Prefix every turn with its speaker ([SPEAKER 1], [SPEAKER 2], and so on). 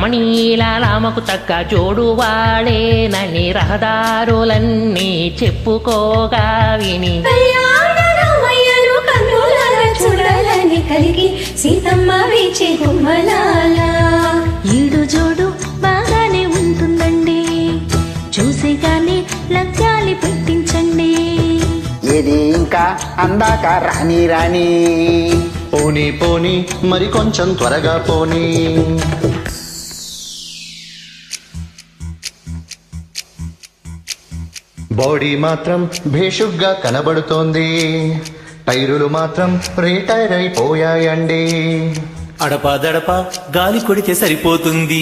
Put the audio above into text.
[SPEAKER 1] రమణీల రామకు తగ్గ జోడు వాడేనని రహదారులన్నీ చెప్పుకోగా విని
[SPEAKER 2] కళ్యాణ రామయ్యను కన్నులారా చూడాలని కలిగి సీతమ్మ వేచే గుమ్మలాల
[SPEAKER 3] ఈడు జోడు బాగానే ఉంటుందండి, చూసే గాని లగ్గాలి పెట్టించండి.
[SPEAKER 4] ఇది ఇంకా అందాక రాని రాని
[SPEAKER 5] పోనీ పోనీ మరి కొంచెం త్వరగా పోనీ. బాడీ మాత్రం భేషుగ్గా కనబడుతోంది, టైరులు మాత్రం రిటైర్ అయిపోయాయండి.
[SPEAKER 6] అడపా దడప గాలి కొడితే సరిపోతుంది.